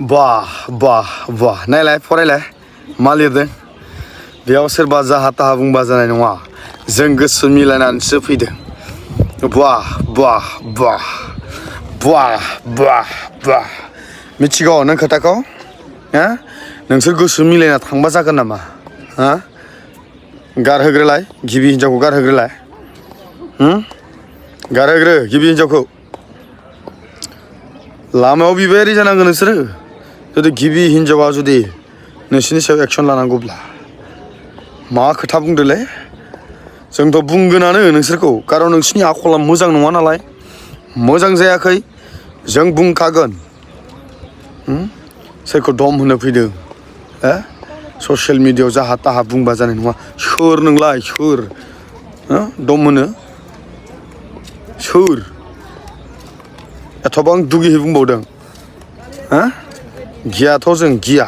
बा नायलाय फरायलाय मा लिरदों बेयाव सोरबा जाहा ताहा बुंबा जानाय नङा जों गोसो मिलायनानैसो फैदों मिथिगौ नों खोथाखौ हा नोंसोर गोसो मिलायना थांबा जागोन नामा हा गारहोग्रोलाय गिबि हिनजावखौ गारहोग्रोलाय गारहोग्रो गिबि हिनजावखौ लामायाव बिबायारि जानांगोन नोंसोरो जुदि गिबि हिनजावा जुदि नोंसिनि सायाव एक्सन लानांगौब्ला मा खोथा बुंदोलै जोंथ' बुंगोनानो नोंसोरखौ कारन नोंसिनि आखला मोजां नङा नालाय मोजां जायाखै जों बुंखागोन सोरखौ दम होनो फैदों ससियेल मिडियायाव जाहा ताहा बुंबा जानाय नङा सोर नोंलाय सोर दम होनो सोर एथ'बां दुगिहै बुंबावदों गियाथ' जों गिया